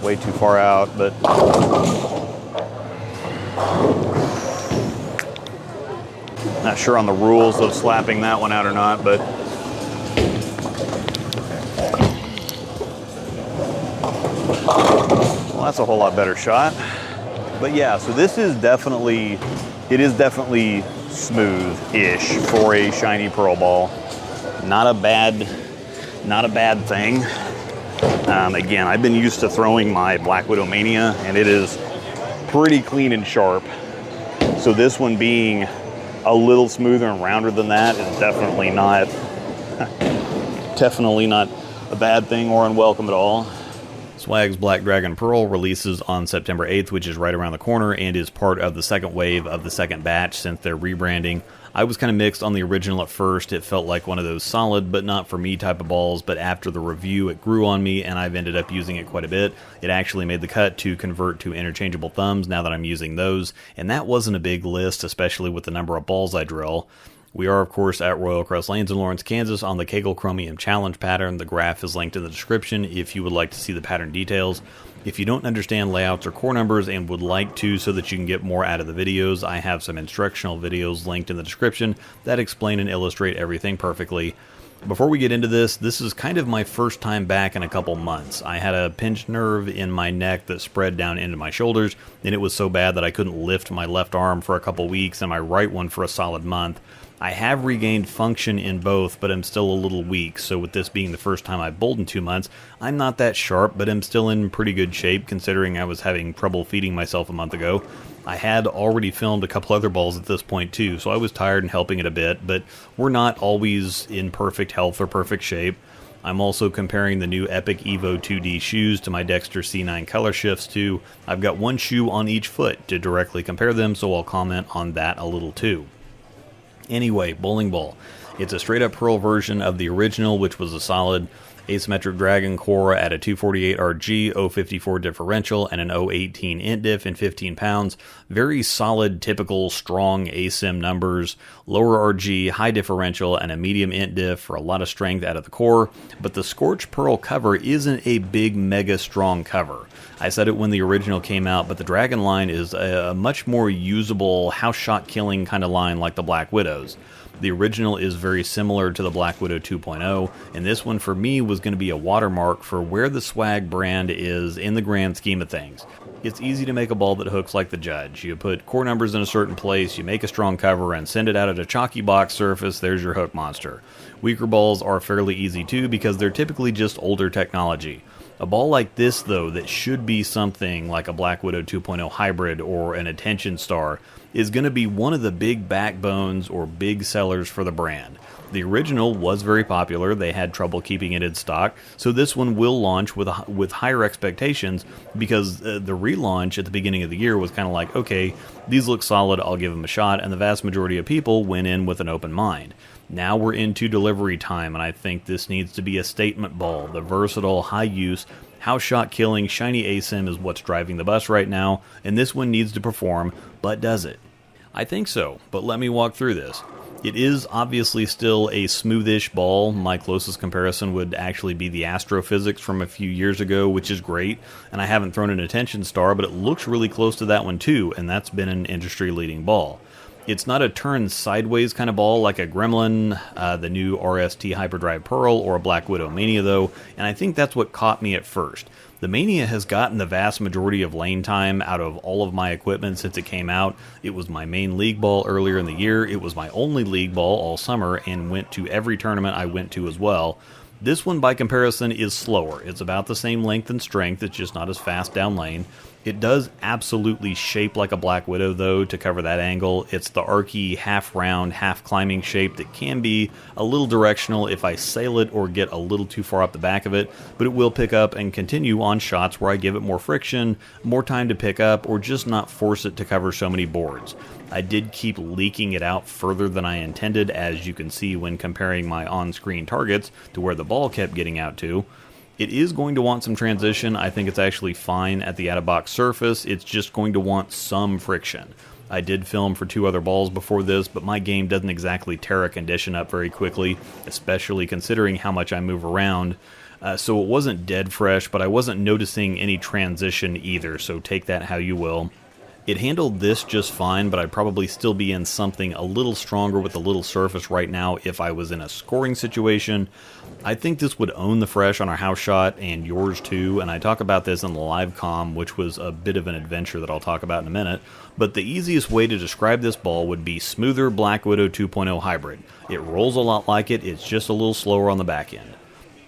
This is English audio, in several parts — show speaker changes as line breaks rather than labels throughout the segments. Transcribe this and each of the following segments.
way too far out, but not sure on the rules of slapping that one out or not, but well, that's a whole lot better shot. But yeah, so this is definitely, it is definitely smooth-ish for a shiny pearl ball. Not a bad thing. Again, I've been used to throwing my Black Widow Mania, and it is pretty clean and sharp. So this one being a little smoother and rounder than that is definitely not a bad thing or unwelcome at all. Swag's Black Dragon Pearl releases on September 8th, which is right around the corner, and is part of the second wave of the second batch since they're rebranding. I was kind of mixed on the original at first. It felt like one of those solid but not for me type of balls, but after the review it grew on me and I've ended up using it quite a bit. It actually made the cut to convert to interchangeable thumbs now that I'm using those, and that wasn't a big list, especially with the number of balls I drill. We are, of course, at Royal Crest Lanes in Lawrence, Kansas on the Kegel Chromium Challenge pattern. The graph is linked in the description if you would like to see the pattern details. If you don't understand layouts or core numbers and would like to so that you can get more out of the videos, I have some instructional videos linked in the description that explain and illustrate everything perfectly. Before we get into this is kind of my first time back in a couple months. I had a pinched nerve in my neck that spread down into my shoulders, and it was so bad that I couldn't lift my left arm for a couple weeks and my right one for a solid month. I have regained function in both, but I'm still a little weak, so with this being the first time I've bowled in 2 months, I'm not that sharp, but I'm still in pretty good shape considering I was having trouble feeding myself a month ago. I had already filmed a couple other balls at this point too, so I was tired and helping it a bit, but we're not always in perfect health or perfect shape. I'm also comparing the new Epic Evo 2D shoes to my Dexter C9 color shifts too. I've got one shoe on each foot to directly compare them, so I'll comment on that a little too. Anyway, bowling ball. It's a straight up pearl version of the original, which was a solid asymmetric dragon core at a 248 RG, 054 differential, and an 018 int diff in 15 pounds. Very solid, typical, strong asim numbers, lower RG, high differential, and a medium int diff for a lot of strength out of the core. But the Scorch Pearl cover isn't a big, mega strong cover. I said it when the original came out, but the Dragon line is a much more usable, house shot killing kind of line like the Black Widows. The original is very similar to the Black Widow 2.0, and this one for me was going to be a watermark for where the Swag brand is in the grand scheme of things. It's easy to make a ball that hooks like the Judge. You put core numbers in a certain place, you make a strong cover, and send it out at a chalky box surface, there's your hook monster. Weaker balls are fairly easy too because they're typically just older technology. A ball like this, though, that should be something like a Black Widow 2.0 hybrid or an Attention Star, is going to be one of the big backbones or big sellers for the brand. The original was very popular, they had trouble keeping it in stock, so this one will launch with higher expectations because the relaunch at the beginning of the year was kind of like, okay, these look solid, I'll give them a shot, and the vast majority of people went in with an open mind. Now we're into delivery time, and I think this needs to be a statement ball. The versatile, high-use, house-shot killing, shiny asim is what's driving the bus right now, and this one needs to perform, but does it? I think so, but let me walk through this. It is obviously still a smoothish ball. My closest comparison would actually be the Astrophysics from a few years ago, which is great, and I haven't thrown an Attention Star, but it looks really close to that one too, and that's been an industry-leading ball. It's not a turn sideways kind of ball like a Gremlin, the new RST Hyperdrive Pearl, or a Black Widow Mania though, and I think that's what caught me at first. The Mania has gotten the vast majority of lane time out of all of my equipment since it came out. It was my main league ball earlier in the year, it was my only league ball all summer, and went to every tournament I went to as well. This one, by comparison, is slower. It's about the same length and strength, it's just not as fast down lane. It does absolutely shape like a Black Widow, though, to cover that angle. It's the archy, half-round, half-climbing shape that can be a little directional if I sail it or get a little too far up the back of it, but it will pick up and continue on shots where I give it more friction, more time to pick up, or just not force it to cover so many boards. I did keep leaking it out further than I intended, as you can see when comparing my on-screen targets to where the ball kept getting out to. It is going to want some transition. I think it's actually fine at the out-of-box surface. It's just going to want some friction. I did film for 2 other balls before this, but my game doesn't exactly tear a condition up very quickly, especially considering how much I move around. So it wasn't dead fresh, but I wasn't noticing any transition either, so take that how you will. It handled this just fine, but I'd probably still be in something a little stronger with a little surface right now if I was in a scoring situation. I think this would own the fresh on our house shot, and yours too, and I talk about this in the live comm, which was a bit of an adventure that I'll talk about in a minute, but the easiest way to describe this ball would be smoother Black Widow 2.0 hybrid. It rolls a lot like it, it's just a little slower on the back end.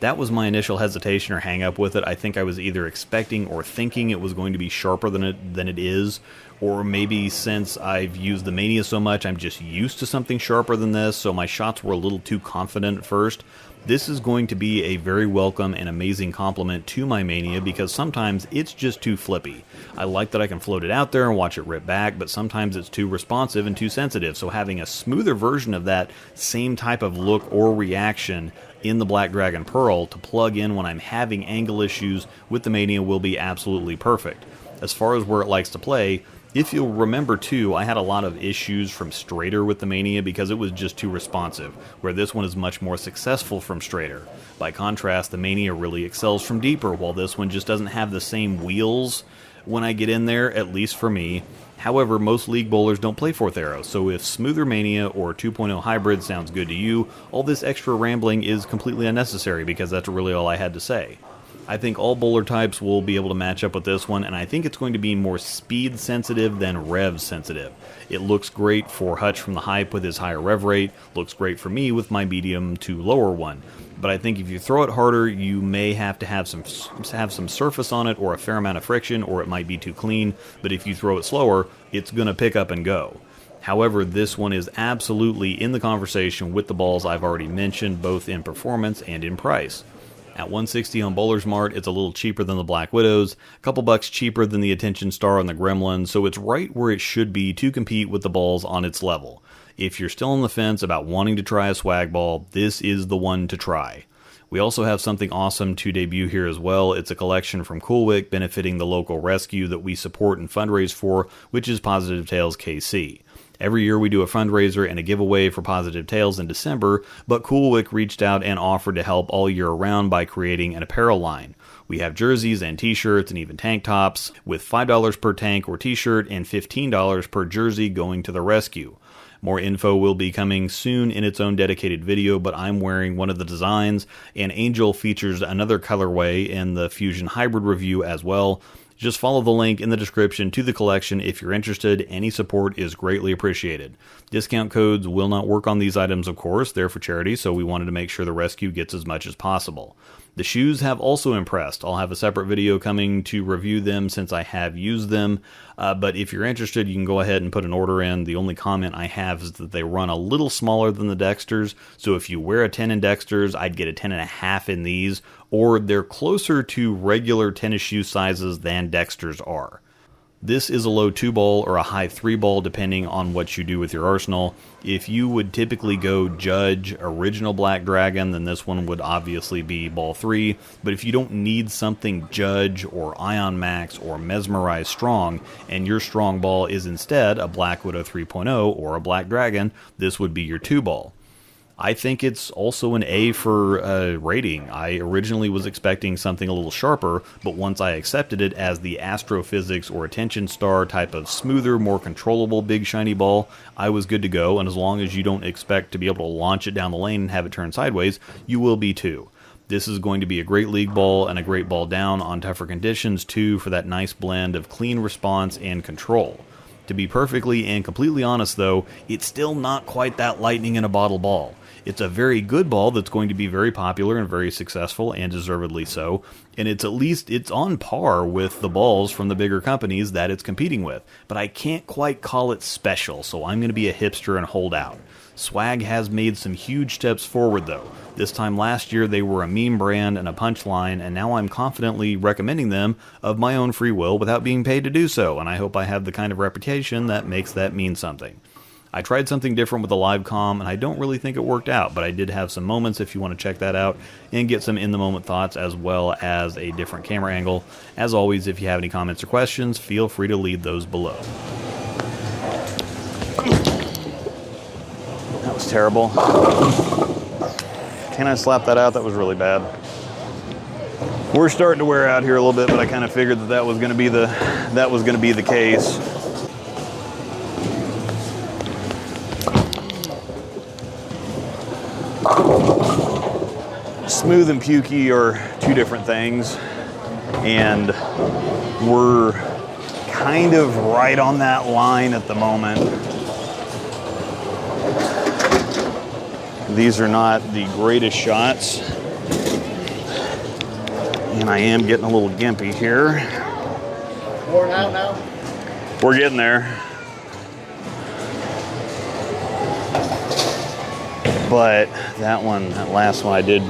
That was my initial hesitation or hang up with it. I think I was either expecting or thinking it was going to be sharper than it is, or maybe since I've used the Mania so much, I'm just used to something sharper than this, so my shots were a little too confident at first. This is going to be a very welcome and amazing compliment to my Mania because sometimes it's just too flippy. I like that I can float it out there and watch it rip back, but sometimes it's too responsive and too sensitive, so having a smoother version of that same type of look or reaction in the Black Dragon Pearl to plug in when I'm having angle issues with the Mania will be absolutely perfect. As far as where it likes to play, if you'll remember too, I had a lot of issues from straighter with the Mania because it was just too responsive, where this one is much more successful from straighter. By contrast, the Mania really excels from deeper, while this one just doesn't have the same wheels when I get in there, at least for me. However, most league bowlers don't play 4th arrow, so if smoother Mania or 2.0 hybrid sounds good to you, all this extra rambling is completely unnecessary because that's really all I had to say. I think all bowler types will be able to match up with this one, and I think it's going to be more speed sensitive than rev sensitive. It looks great for Hutch from the Hype with his higher rev rate, looks great for me with my medium to lower one. But I think if you throw it harder, you may have to have some surface on it or a fair amount of friction, or it might be too clean, but if you throw it slower, it's going to pick up and go. However, this one is absolutely in the conversation with the balls I've already mentioned, both in performance and in price. At $160 on Bowler's Mart, it's a little cheaper than the Black Widows, a couple bucks cheaper than the Attention Star and the Gremlin, so it's right where it should be to compete with the balls on its level. If you're still on the fence about wanting to try a swag ball, this is the one to try. We also have something awesome to debut here as well. It's a collection from CoolWick benefiting the local rescue that we support and fundraise for, which is Positive Tales KC. Every year we do a fundraiser and a giveaway for Positive Tales in December, but CoolWick reached out and offered to help all year round by creating an apparel line. We have jerseys and t-shirts and even tank tops, with $5 per tank or t-shirt and $15 per jersey going to the rescue. More info will be coming soon in its own dedicated video, but I'm wearing one of the designs, and Angel features another colorway in the Fusion Hybrid review as well. Just follow the link in the description to the collection if you're interested. Any support is greatly appreciated. Discount codes will not work on these items, of course. They're for charity, so we wanted to make sure the rescue gets as much as possible. The shoes have also impressed. I'll have a separate video coming to review them since I have used them, but if you're interested, you can go ahead and put an order in. The only comment I have is that they run a little smaller than the Dexters, so if you wear a 10 in Dexters, I'd get a 10.5 in these, or they're closer to regular tennis shoe sizes than Dexters are. This is a low 2 ball or a high 3 ball depending on what you do with your arsenal. If you would typically go Judge Original Black Dragon, then this one would obviously be ball 3. But if you don't need something Judge or Ion Max or Mesmerize Strong, and your strong ball is instead a Black Widow 3.0 or a Black Dragon, this would be your 2 ball. I think it's also an A for rating. I originally was expecting something a little sharper, but once I accepted it as the Astrophysics or Attention Star type of smoother, more controllable big shiny ball, I was good to go, and as long as you don't expect to be able to launch it down the lane and have it turn sideways, you will be too. This is going to be a great league ball and a great ball down on tougher conditions too, for that nice blend of clean response and control. To be perfectly and completely honest though, it's still not quite that lightning in a bottle ball. It's a very good ball that's going to be very popular and very successful, and deservedly so, and it's on par with the balls from the bigger companies that it's competing with, but I can't quite call it special, so I'm going to be a hipster and hold out. Swag has made some huge steps forward though. This time last year they were a meme brand and a punchline, and now I'm confidently recommending them of my own free will without being paid to do so, and I hope I have the kind of reputation that makes that mean something. I tried something different with the live comm, and I don't really think it worked out, but I did have some moments if you want to check that out and get some in-the-moment thoughts as well as a different camera angle. As always, if you have any comments or questions, feel free to leave those below. That's terrible. Can I slap that out? That was really bad. We're starting to wear out here a little bit, but I kind of figured that that was going to be the case. Smooth and pukey are two different things, and we're kind of right on that line at the moment. These are not the greatest shots, and I am getting a little gimpy here.
Worn out now?
We're getting there. But that last one I did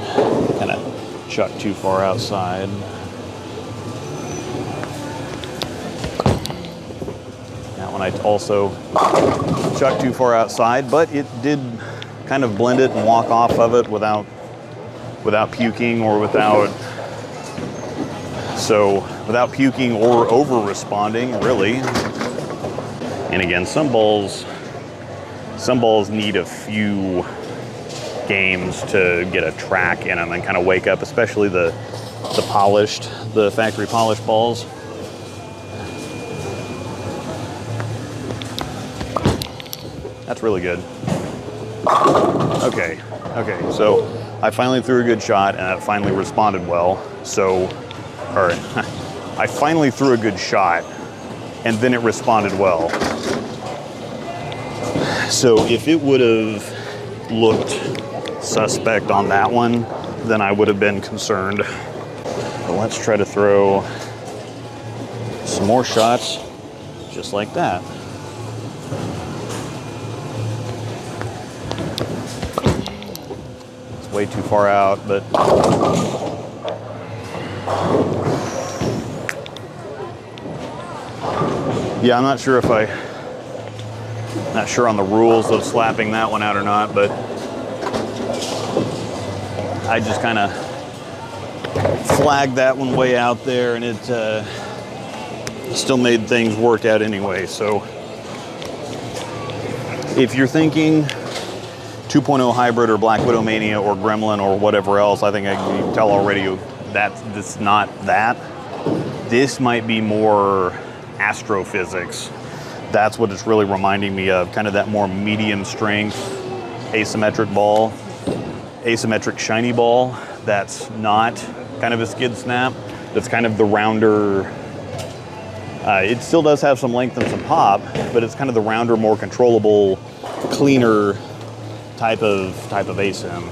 kind of chuck too far outside. That one I also chucked too far outside, but it did kind of blend it and walk off of it without puking or without puking or over responding, really. And again, some balls need a few games to get a track in them and kind of wake up, especially the factory polished balls. That's really good. Okay, so I finally threw a good shot and it finally responded well. I finally threw a good shot and then it responded well. So if it would have looked suspect on that one, then I would have been concerned. But let's try to throw some more shots just like that. It's way too far out, but yeah, I'm not sure on the rules of slapping that one out or not, but I just kind of flagged that one way out there, and it still made things work out anyway. So if you're thinking 2.0 hybrid or Black Widow Mania or Gremlin or whatever else, I think I can tell already that it's not that. This might be more astrophysics. That's what it's really reminding me of, kind of that more medium strength asymmetric ball. Asymmetric shiny ball that's not kind of a skid snap, that's kind of the rounder. It still does have some length and some pop, but it's kind of the rounder, more controllable, cleaner type of asim.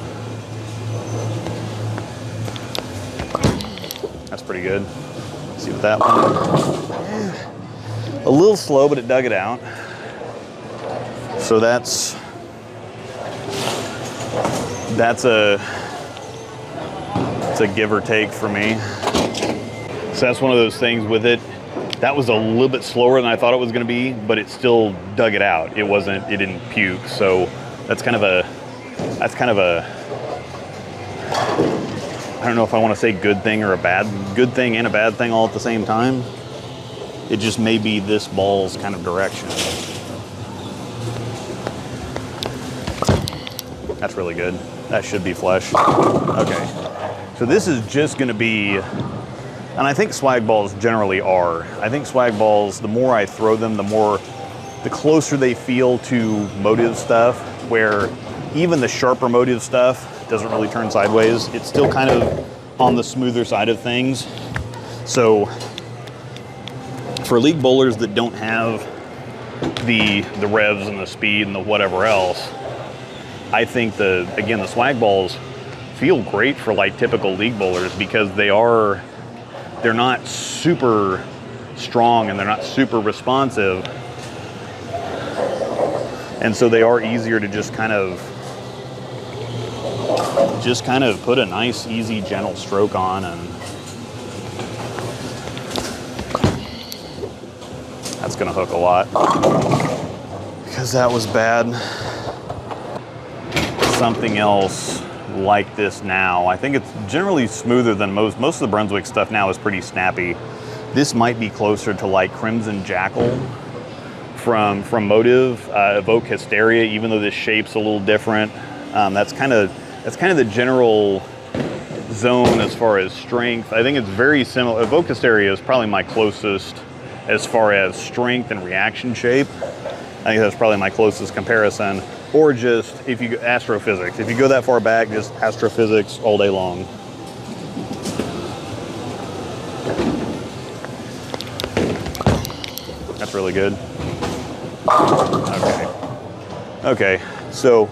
That's pretty good. Let's see what that one. A little slow, but it dug it out. So that's a give or take for me. So that's one of those things with it. That was a little bit slower than I thought it was going to be, but it still dug it out. It didn't puke. So that's kind of a I don't know if I want to say good thing or good thing and a bad thing all at the same time. It just may be this ball's kind of direction. That's really good. That should be flush. Okay. So this is just going to be, and I think swag balls generally are. I think swag balls, the more I throw them, the closer they feel to motive stuff, where even the sharper motive stuff doesn't really turn sideways. It's still kind of on the smoother side of things. So for league bowlers that don't have the revs and the speed and the whatever else, I think the swag balls feel great for like typical league bowlers because they're not super strong and they're not super responsive. And so they are easier to just kind of put a nice, easy, gentle stroke on, and that's gonna hook a lot because that was bad. Something else like this now. I think it's generally smoother than most of the Brunswick stuff now is pretty snappy. This might be closer to like Crimson Jackal from Motive evoke hysteria, even though this shape's a little different. That's kind of the general zone as far as strength. I think it's very similar. Evoke hysteria is probably my closest as far as strength and reaction shape. I think that's probably my closest comparison. Or just, if you astrophysics. If you go that far back, just astrophysics all day long. That's really good. Okay, so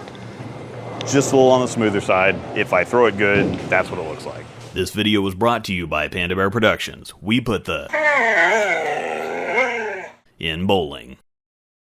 just a little on the smoother side. If I throw it good, that's what it looks like. This video was brought to you by Panda Bear Productions. We put the in bowling.